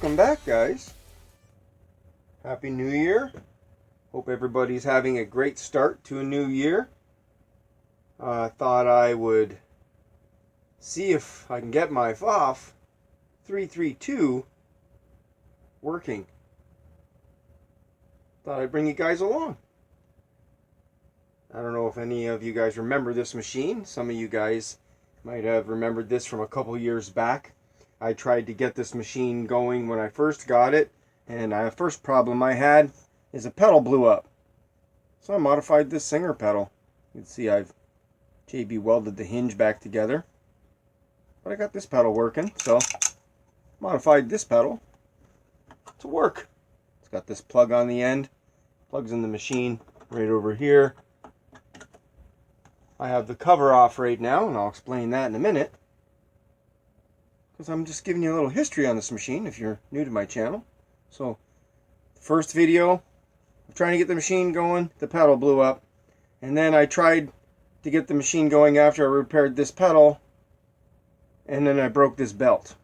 Welcome back, guys. Happy New Year. Hope everybody's having a great start to a new year. I thought I would see if I can get my PFAFF 332 working. Thought I'd bring you guys along. I don't know if any of you guys remember this machine. Some of you guys might have remembered this from a couple years back. I tried to get this machine going when I first got it, and the first problem I had is a pedal blew up. So I modified this Singer pedal. You can see I've JB welded the hinge back together. But I got this pedal working, so modified this pedal to work. It's got this plug on the end, plugs in the machine right over here. I have the cover off right now, and I'll explain that in a minute. Because I'm just giving you a little history on this machine if you're new to my channel. So, the first video, I'm trying to get the machine going, the pedal blew up. And then I tried to get the machine going after I repaired this pedal, and then I broke this belt.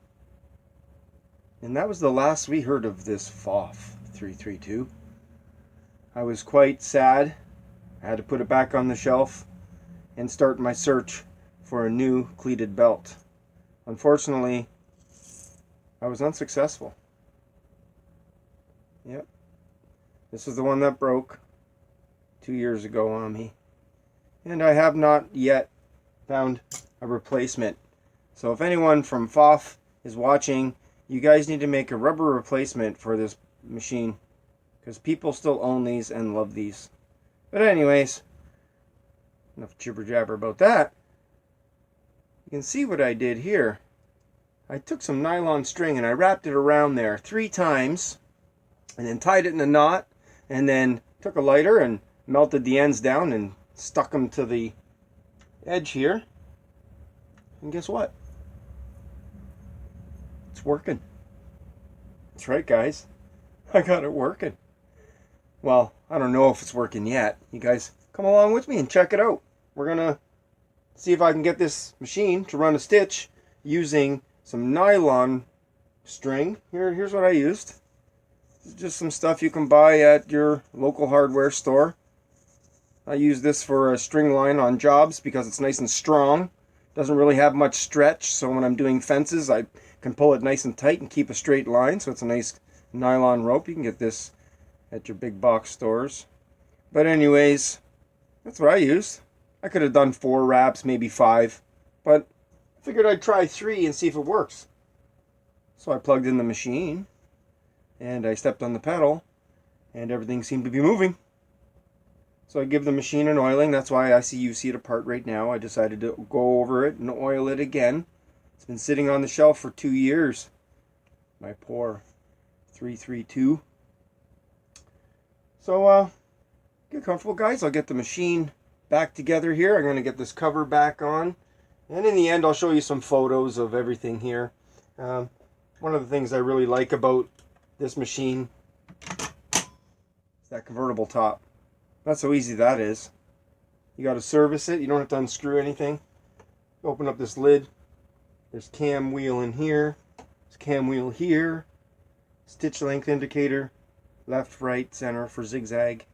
And that was the last we heard of this PFAFF 332. I was quite sad. I had to put it back on the shelf and start my search for a new cleated belt. Unfortunately, I was unsuccessful. Yep. This is the one that broke 2 years ago on me. And I have not yet found a replacement. So if anyone from PFAFF is watching, you guys need to make a rubber replacement for this machine, because people still own these and love these. But anyways, enough jibber jabber about that. You can see what I did here. I took some nylon string and I wrapped it around there 3 times and then tied it in a knot, and then took a lighter and melted the ends down and stuck them to the edge here. And guess what? It's working. That's right, guys. I got it working. Well, I don't know if it's working yet. You guys come along with me and check it out. We're gonna see if I can get this machine to run a stitch using some nylon string. Here's what I used. Just some stuff you can buy at your local hardware store. I use this for a string line on jobs because it's nice and strong. Doesn't really have much stretch, so when I'm doing fences I can pull it nice and tight and keep a straight line. So it's a nice nylon rope. You can get this at your big box stores. But anyways, that's what I used. I could have done 4 wraps, maybe 5, but I figured I'd try 3 and see if it works. So I plugged in the machine, and I stepped on the pedal, and everything seemed to be moving. So I give the machine an oiling. That's why you see it apart right now. I decided to go over it and oil it again. It's been sitting on the shelf for 2 years. My poor 332. So get comfortable, guys. I'll get the machine back together here. I'm going to get this cover back on, and in the end I'll show you some photos of everything here. One of the things I really like about this machine is that convertible top. That's how easy that is. You got to service it. You don't have to unscrew anything. Open up this lid. There's cam wheel in here. There's cam wheel here. Stitch length indicator. Left, right, center for zigzag.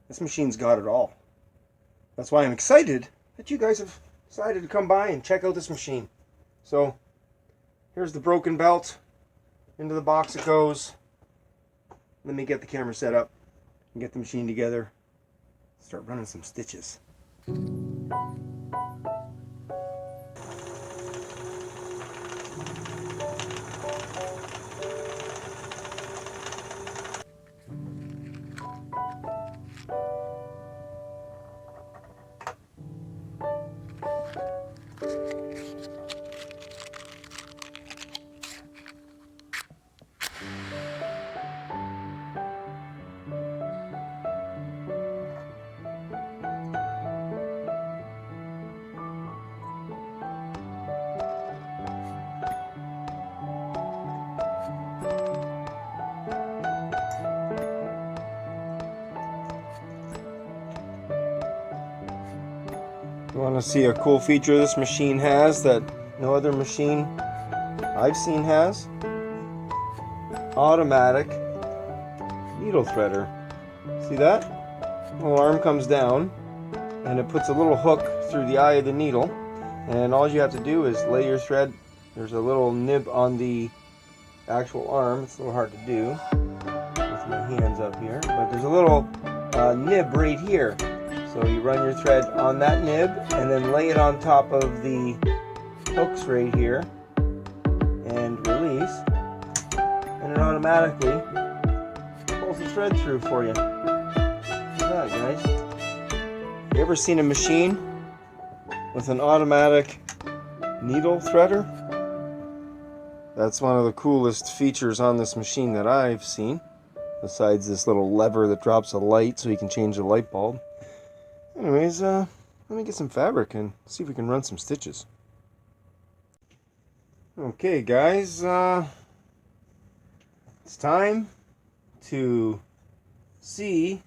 This machine's got it all. That's why I'm excited that you guys have decided to come by and check out this machine. So, here's the broken belt. Into the box it goes. Let me get the camera set up and get the machine together. Start running some stitches. You want to see a cool feature this machine has that no other machine I've seen has? automatic needle threader. See that? The little arm comes down and it puts a little hook through the eye of the needle, and all you have to do is lay your thread. There's a little nib on the actual arm. It's a little hard to do with my hands up here, but there's a little nib right here. So you run your thread on that nib and then lay it on top of the hooks right here and release, and it automatically pulls the thread through for you. Look at that, guys. You ever seen a machine with an automatic needle threader? That's one of the coolest features on this machine that I've seen, besides this little lever that drops a light so you can change the light bulb. Anyways, let me get some fabric and see if we can run some stitches. Okay, guys, it's time to see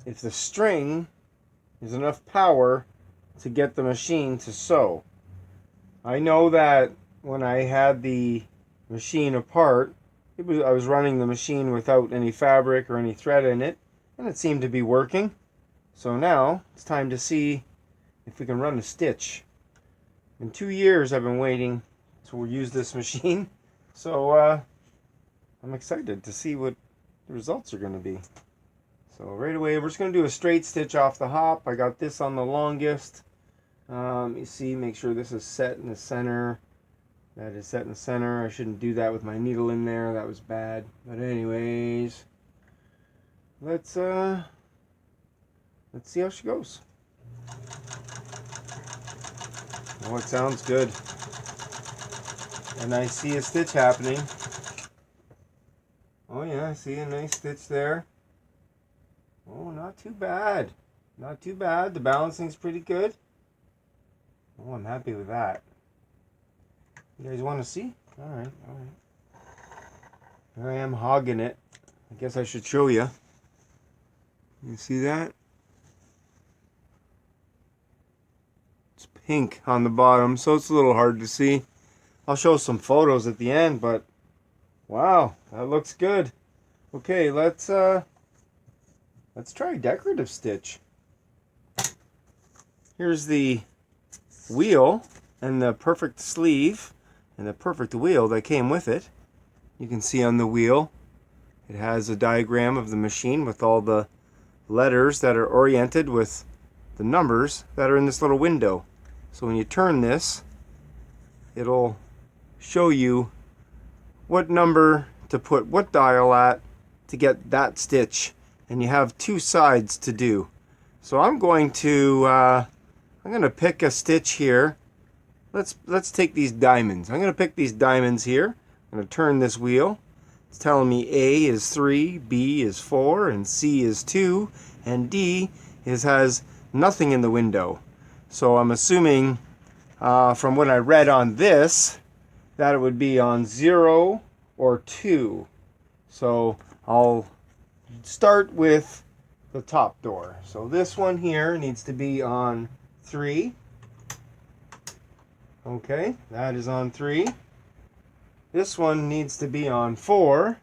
if the string is enough power to get the machine to sew. I know that when I had the machine apart, I was running the machine without any fabric or any thread in it, and it seemed to be working. So now it's time to see if we can run a stitch. In 2 years I've been waiting to use this machine, so I'm excited to see what the results are going to be. So right away we're just going to do a straight stitch off the hop. I got this on the longest. You see, make sure this is set in the center. That is set in the center. I shouldn't do that with my needle in there. That was bad. But anyways, let's see how she goes. Oh, it sounds good. And I see a stitch happening. Oh yeah, I see a nice stitch there. Oh, not too bad. Not too bad. The balancing's pretty good. Oh, I'm happy with that. You guys want to see? Alright, alright. Here I am hogging it. I guess I should show you. You see that? It's pink on the bottom, so it's a little hard to see. I'll show some photos at the end, but wow, that looks good. Okay, let's try a decorative stitch. Here's the wheel and the perfect sleeve and the perfect wheel that came with it. You can see on the wheel it has a diagram of the machine with all the letters that are oriented with the numbers that are in this little window. So when you turn this, it'll show you what number to put what dial at to get that stitch, and you have 2 sides to do. So I'm going to pick a stitch here. Let's take these diamonds. I'm going to pick these diamonds here. I'm going to turn this wheel. It's telling me A is 3, B is 4, and C is 2, and D has nothing in the window. So I'm assuming from what I read on this that it would be on 0 or 2. So I'll start with the top door. So this one here needs to be on 3. Okay, that is on 3. This one needs to be on 4.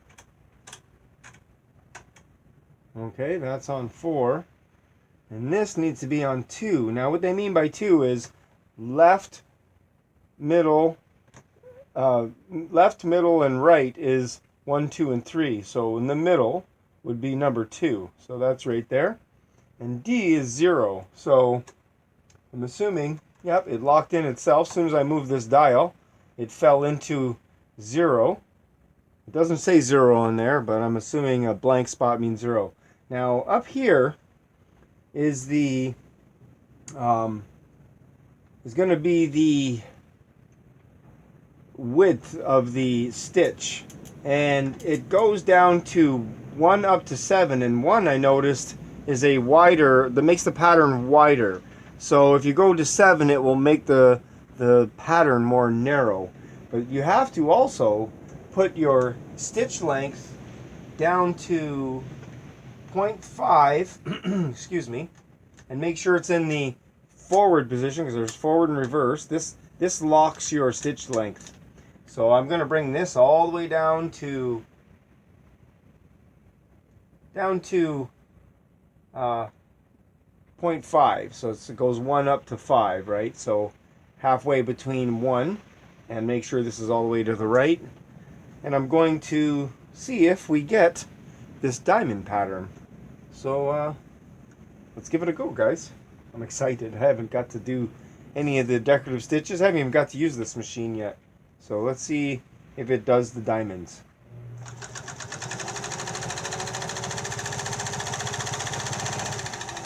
Okay, that's on 4. And this needs to be on 2. Now what they mean by 2 is left, middle, and right is 1, 2, and 3. So in the middle would be number 2. So that's right there. And D is 0. So I'm assuming, yep, it locked in itself. As soon as I moved this dial, it fell into 0. It doesn't say 0 on there, but I'm assuming a blank spot means 0. Now up here is the is going to be the width of the stitch, and it goes down to 1 up to 7, and 1 I noticed is a wider, that makes the pattern wider. So if you go to 7, it will make the pattern more narrow. But you have to also put your stitch length down to 0.5 excuse me, and make sure it's in the forward position, because there's forward and reverse. This locks your stitch length. So I'm going to bring this all the way down to uh, 0.5. So it goes 1 up to 5, right? So halfway between 1, and make sure this is all the way to the right. And I'm going to see if we get this diamond pattern. So let's give it a go, guys. I'm excited. I haven't got to do any of the decorative stitches. I haven't even got to use this machine yet. So let's see if it does the diamonds.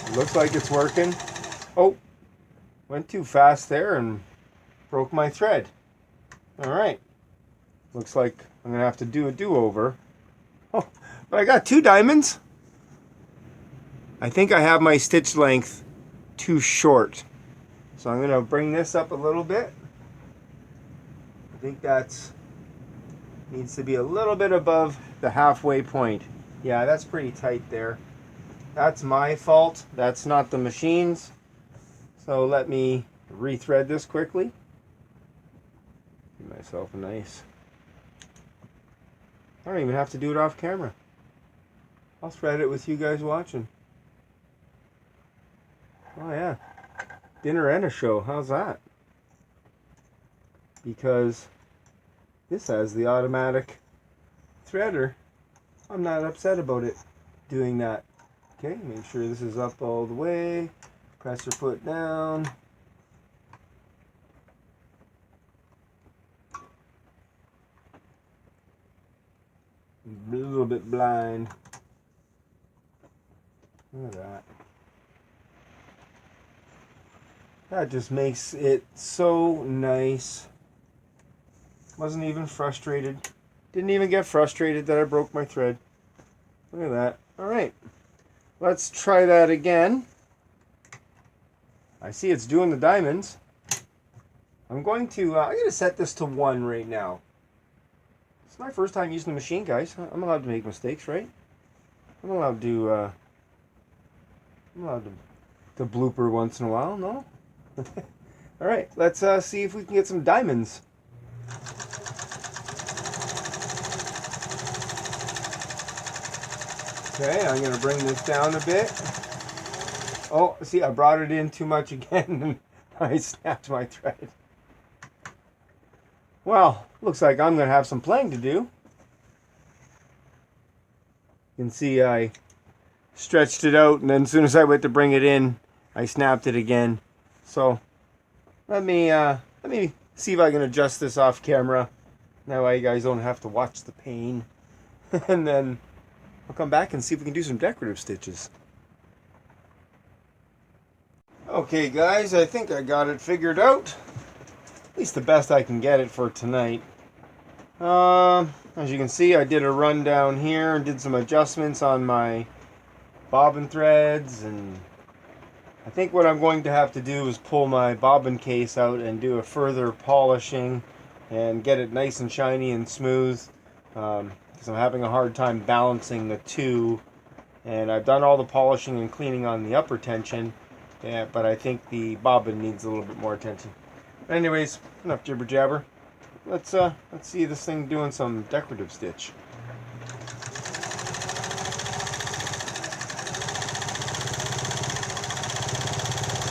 It looks like it's working. Oh, went too fast there and broke my thread. Alright. Looks like I'm going to have to do a do-over. Oh, but I got 2 diamonds. I think I have my stitch length too short. So I'm going to bring this up a little bit. I think that's needs to be a little bit above the halfway point. Yeah, that's pretty tight there. That's my fault. That's not the machine's. So let me rethread this quickly. Give myself a nice... I don't even have to do it off camera. I'll thread it with you guys watching. Oh yeah. Dinner and a show. How's that? Because this has the automatic threader. I'm not upset about it doing that. Okay, make sure this is up all the way. Press your foot down. A little bit blind. Look at that. That just makes it so nice. Wasn't even frustrated. Didn't even get frustrated that I broke my thread. Look at that. Alright. Let's try that again. I see it's doing the diamonds. I'm going to set this to 1 right now. It's my first time using the machine, guys. I'm allowed to make mistakes, right? I'm allowed to blooper once in a while, no? Alright, let's see if we can get some diamonds. Okay, I'm going to bring this down a bit. Oh, see, I brought it in too much again and I snapped my thread. Well, looks like I'm going to have some playing to do. You can see I stretched it out and then as soon as I went to bring it in, I snapped it again. So, let me see if I can adjust this off camera. That way you guys don't have to watch the pain. And then I'll come back and see if we can do some decorative stitches. Okay guys, I think I got it figured out. At least the best I can get it for tonight. As you can see, I did a run down here and did some adjustments on my bobbin threads, and I think what I'm going to have to do is pull my bobbin case out and do a further polishing and get it nice and shiny and smooth, because I'm having a hard time balancing the two. And I've done all the polishing and cleaning on the upper tension, yeah, but I think the bobbin needs a little bit more attention. But anyways, enough jibber jabber. Let's see this thing doing some decorative stitch.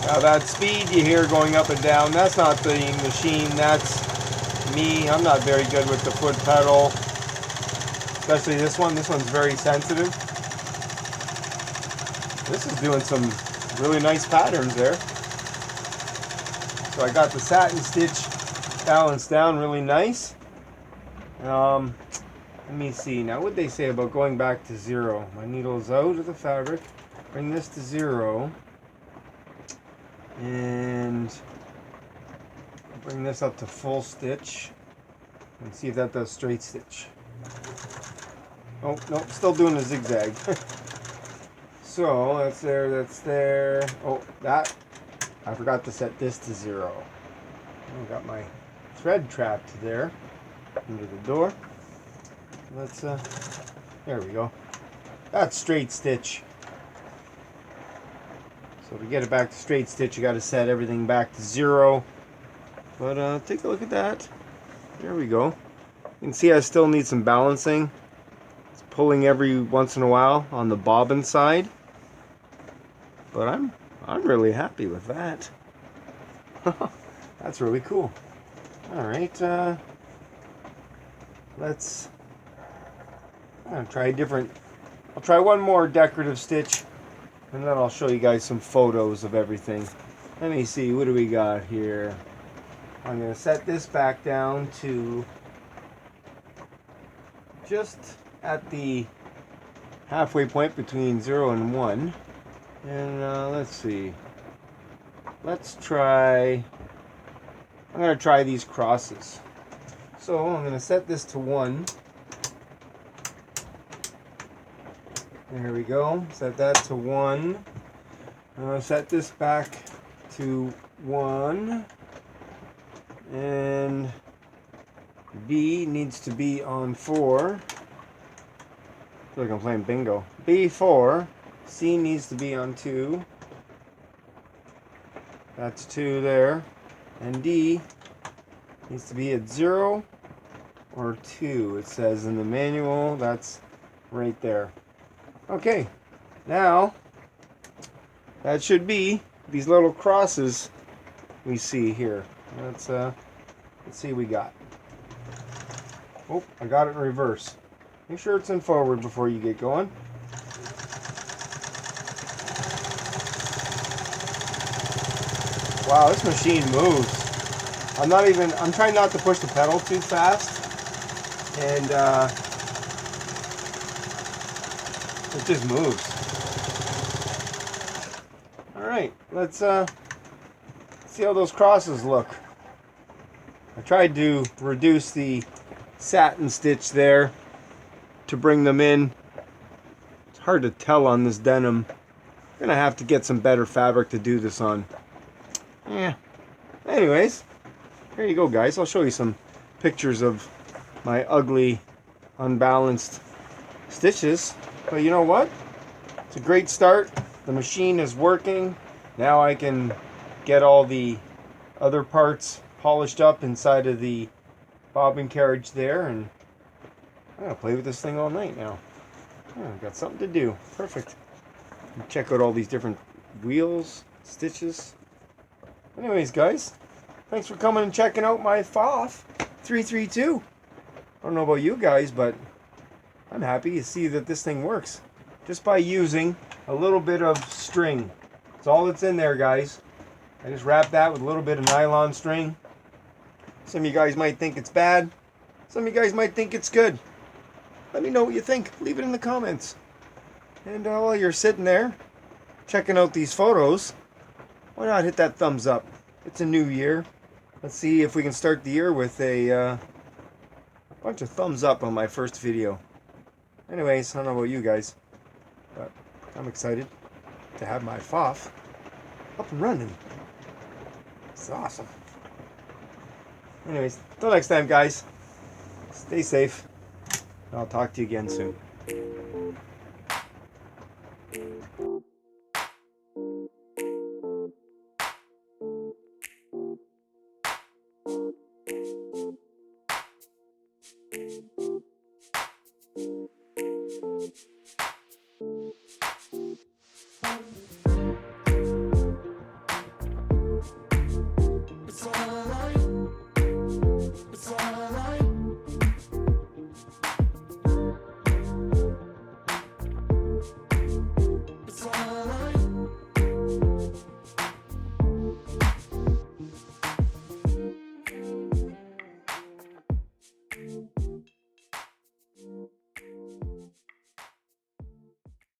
Now that speed you hear going up and down, that's not the machine, that's me. I'm not very good with the foot pedal, especially this one. This one's very sensitive. This is doing some really nice patterns there. So I got the satin stitch balanced down really nice. Let me see, now what they say about going back to 0. My needle's out of the fabric. Bring this to 0. And bring this up to full stitch. And see if that does straight stitch. Oh, no, still doing a zigzag. So, that's there, that's there. Oh, that, I forgot to set this to 0. I got my thread trapped there under the door. Let's, there we go. That's straight stitch. So to get it back to straight stitch, you got to set everything back to 0. But take a look at that. There we go. You can see I still need some balancing. It's pulling every once in a while on the bobbin side. But I'm really happy with that. That's really cool. Alright, let's try a different. I'll try one more decorative stitch, and then I'll show you guys some photos of everything. Let me see, what do we got here? I'm going to set this back down to just at the halfway point between 0 and 1. And let's see. Let's try. I'm going to try these crosses. So I'm going to set this to 1. There we go. Set that to 1. I'm going to set this back to 1. And B needs to be on 4. I feel like I'm playing bingo. B4. C needs to be on 2. That's 2 there. And D needs to be at 0 or 2. It says in the manual. That's right there. Okay. Now, that should be these little crosses we see here. Let's see what we got. Oh, I got it in reverse. Make sure it's in forward before you get going. Wow, this machine moves. I'm trying not to push the pedal too fast. And it just moves. Alright, let's see how those crosses look. I tried to reduce the satin stitch there to bring them in. It's hard to tell on this denim. I'm gonna have to get some better fabric to do this on. Yeah. Anyways, here you go, guys. I'll show you some pictures of my ugly, unbalanced stitches. But you know what? It's a great start. The machine is working. Now I can get all the other parts polished up inside of the bobbin carriage there, and I'm gonna play with this thing all night now. I've got something to do. Perfect. Check out all these different wheels, stitches. Anyways, guys, thanks for coming and checking out my PFAFF 332. I don't know about you guys, but I'm happy to see that this thing works just by using a little bit of string. That's all that's in there, guys. I just wrap that with a little bit of nylon string. Some of you guys might think it's bad. Some of you guys might think it's good. Let me know what you think. Leave it in the comments. And while you're sitting there checking out these photos, why not hit that thumbs up? It's a new year. Let's see if we can start the year with a bunch of thumbs up on my first video. Anyways, I don't know about you guys, but I'm excited to have my PFAFF up and running. It's awesome. Anyways, till next time, guys. Stay safe. I'll talk to you again soon.